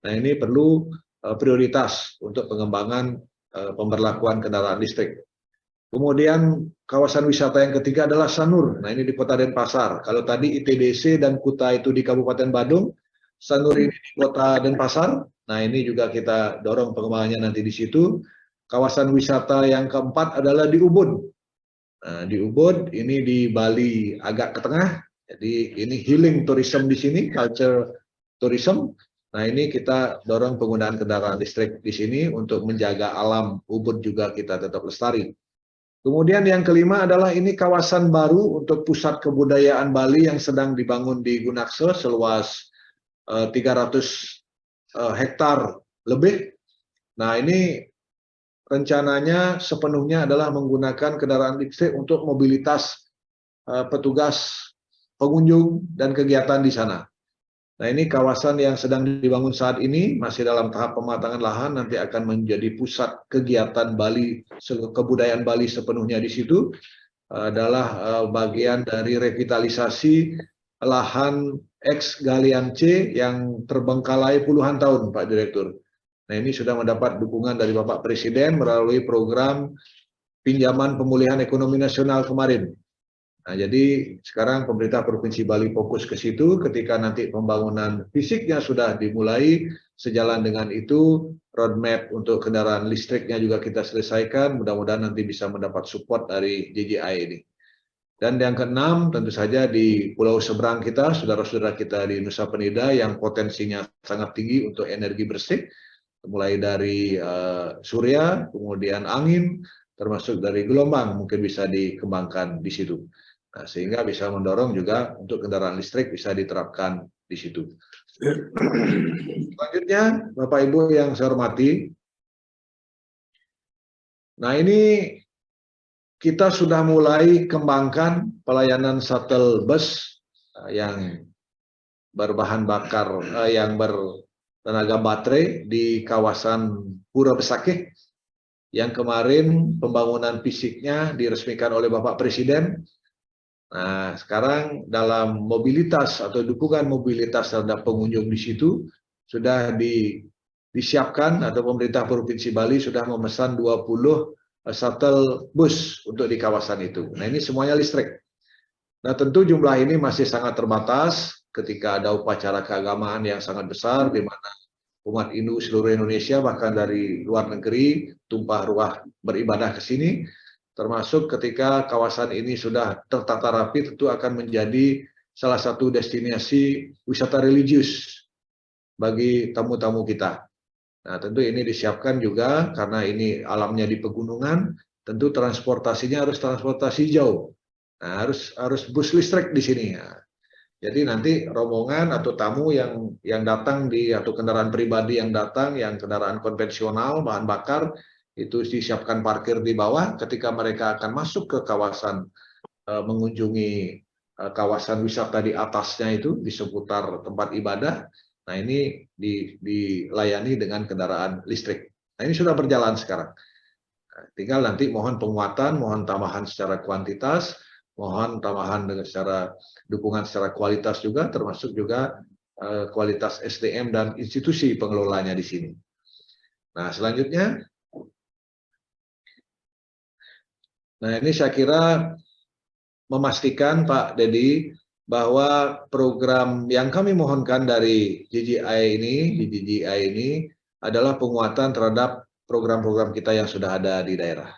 Nah, ini perlu prioritas untuk pengembangan pemberlakuan kendaraan listrik. Kemudian kawasan wisata yang ketiga adalah Sanur. Nah, ini di Kota Denpasar. Kalau tadi ITDC dan Kuta itu di Kabupaten Badung, Sanur ini di Kota Denpasar. Nah, ini juga kita dorong pengembangannya nanti di situ. Kawasan wisata yang keempat adalah di Ubud. Nah, di Ubud ini di Bali agak ke tengah. Jadi ini healing tourism di sini, culture tourism. Nah, ini kita dorong penggunaan kendaraan listrik di sini untuk menjaga alam Ubud juga kita tetap lestari. Kemudian yang kelima adalah ini kawasan baru untuk pusat kebudayaan Bali yang sedang dibangun di Gunakse seluas 300 hektar lebih. Nah, ini rencananya sepenuhnya adalah menggunakan kendaraan listrik untuk mobilitas petugas, pengunjung, dan kegiatan di sana. Nah, ini kawasan yang sedang dibangun saat ini masih dalam tahap pematangan lahan, nanti akan menjadi pusat kegiatan Bali, kebudayaan Bali sepenuhnya di situ. Adalah bagian dari revitalisasi lahan ex Galian C yang terbengkalai puluhan tahun, Pak Direktur. Nah, ini sudah mendapat dukungan dari Bapak Presiden melalui program pinjaman pemulihan ekonomi nasional kemarin. Nah, jadi sekarang pemerintah Provinsi Bali fokus ke situ. Ketika nanti pembangunan fisiknya sudah dimulai, sejalan dengan itu roadmap untuk kendaraan listriknya juga kita selesaikan. Mudah-mudahan nanti bisa mendapat support dari JJI ini. Dan yang keenam, tentu saja di pulau seberang kita, saudara-saudara kita di Nusa Penida yang potensinya sangat tinggi untuk energi bersih, mulai dari surya, kemudian angin, termasuk dari gelombang mungkin bisa dikembangkan di situ. Nah, sehingga bisa mendorong juga untuk kendaraan listrik bisa diterapkan di situ. Selanjutnya, Bapak Ibu yang saya hormati, nah ini kita sudah mulai kembangkan pelayanan shuttle bus yang berbahan bakar, yang bertenaga baterai di kawasan Pura Besakih, yang kemarin pembangunan fisiknya diresmikan oleh Bapak Presiden. Nah, sekarang dalam mobilitas atau dukungan mobilitas terhadap pengunjung di situ sudah disiapkan atau pemerintah Provinsi Bali sudah memesan 20 shuttle bus untuk di kawasan itu. Nah, ini semuanya listrik. Nah, tentu jumlah ini masih sangat terbatas ketika ada upacara keagamaan yang sangat besar di mana umat Hindu seluruh Indonesia bahkan dari luar negeri tumpah ruah beribadah ke sini. Termasuk ketika kawasan ini sudah tertata rapi, tentu akan menjadi salah satu destinasi wisata religius bagi tamu-tamu kita. Nah, tentu ini disiapkan juga karena ini alamnya di pegunungan, tentu transportasinya harus transportasi jauh. Nah, harus bus listrik di sini. Nah, jadi nanti rombongan atau tamu yang datang atau kendaraan pribadi yang datang, yang kendaraan konvensional bahan bakar itu disiapkan parkir di bawah. Ketika mereka akan masuk ke kawasan mengunjungi kawasan wisata di atasnya itu di seputar tempat ibadah. Nah, ini dilayani dengan kendaraan listrik. Nah, ini sudah berjalan sekarang. Tinggal nanti mohon penguatan, mohon tambahan secara kuantitas, mohon tambahan dengan secara dukungan secara kualitas juga, termasuk juga kualitas SDM dan institusi pengelolanya di sini. Nah, selanjutnya, nah ini saya kira memastikan Pak Dedi bahwa program yang kami mohonkan dari JJI ini adalah penguatan terhadap program-program kita yang sudah ada di daerah.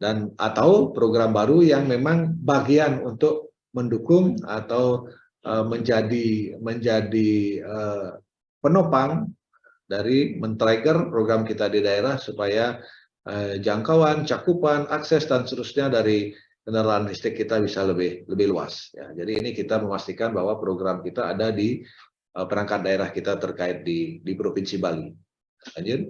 Dan atau program baru yang memang bagian untuk mendukung atau menjadi penopang dari men-trigger program kita di daerah supaya jangkauan, cakupan, akses dan seterusnya dari kendaraan listrik kita bisa lebih luas. Ya, jadi ini kita memastikan bahwa program kita ada di perangkat daerah kita terkait di Provinsi Bali. Lanjut.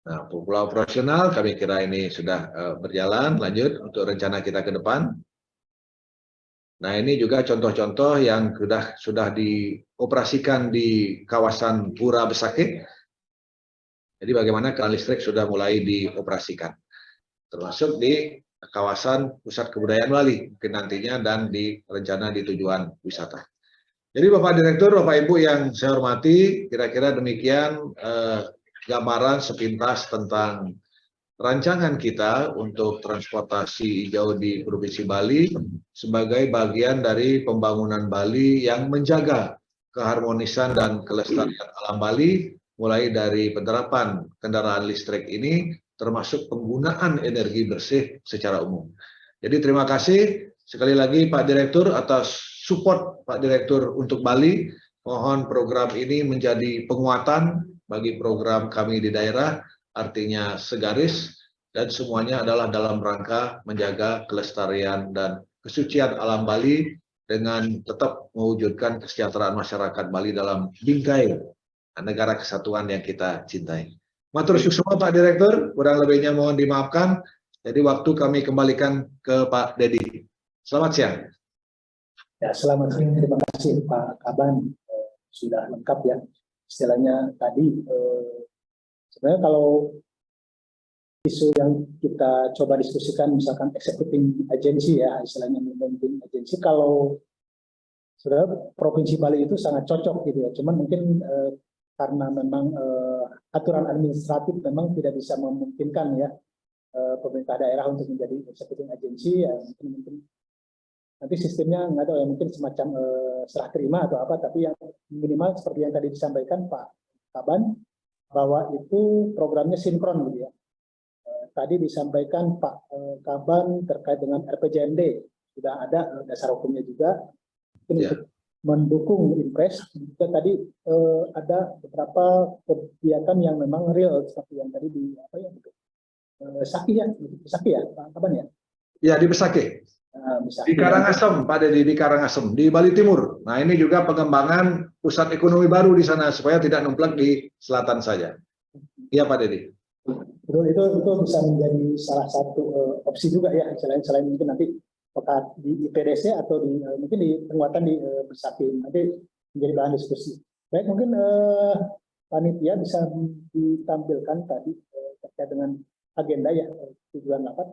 Nah, pola operasional kami kira ini sudah berjalan. Lanjut untuk rencana kita ke depan. Nah, ini juga contoh-contoh yang sudah dioperasikan di kawasan Pura Besakih. Jadi bagaimana kendaraan listrik sudah mulai dioperasikan, termasuk di kawasan pusat kebudayaan Bali mungkin nantinya dan di rencana di tujuan wisata. Jadi Bapak Direktur, Bapak Ibu yang saya hormati, kira-kira demikian gambaran sepintas tentang rancangan kita untuk transportasi hijau di Provinsi Bali sebagai bagian dari pembangunan Bali yang menjaga keharmonisan dan kelestarian alam Bali, mulai dari penerapan kendaraan listrik ini termasuk penggunaan energi bersih secara umum. Jadi terima kasih sekali lagi Pak Direktur atas support Pak Direktur untuk Bali. Mohon program ini menjadi penguatan bagi program kami di daerah, artinya segaris, dan semuanya adalah dalam rangka menjaga kelestarian dan kesucian alam Bali dengan tetap mewujudkan kesejahteraan masyarakat Bali dalam bingkai negara kesatuan yang kita cintai. Matur suwun Pak Direktur, kurang lebihnya mohon dimaafkan. Jadi waktu kami kembalikan ke Pak Dedi. Selamat siang. Ya, selamat siang. Terima kasih Pak Kaban, sudah lengkap ya. Istilahnya tadi, sebenarnya kalau isu yang kita coba diskusikan, misalkan executing agency ya, istilahnya memimpin agensi, kalau sebenarnya Provinsi Bali itu sangat cocok gitu ya. Cuman mungkin karena memang aturan administratif memang tidak bisa memungkinkan ya pemerintah daerah untuk menjadi executing agency ya, mungkin nanti sistemnya nggak tahu ya, mungkin semacam serah terima atau apa, tapi yang minimal seperti yang tadi disampaikan Pak Kaban, bahwa itu programnya sinkron gitu ya. Tadi disampaikan Pak Kaban terkait dengan RPJMD, sudah ada dasar hukumnya juga. Untuk mendukung impres, juga tadi ada beberapa kegiatan yang memang real, seperti yang tadi di apa ya, Besaki ya Pak Kaban ya? Ya, di Besaki. Di Karangasem, Pak Dedi, di Karangasem, di Bali Timur. Nah, ini juga pengembangan pusat ekonomi baru di sana supaya tidak numplak di selatan saja. Iya, Pak Dedi. Betul, itu bisa menjadi salah satu opsi juga ya, selain mungkin nanti apakah di IPDC atau mungkin di penguatan di Besaki, nanti menjadi bahan diskusi. Baik, mungkin panitia bisa ditampilkan tadi terkait dengan agenda ya, tujuan rapat.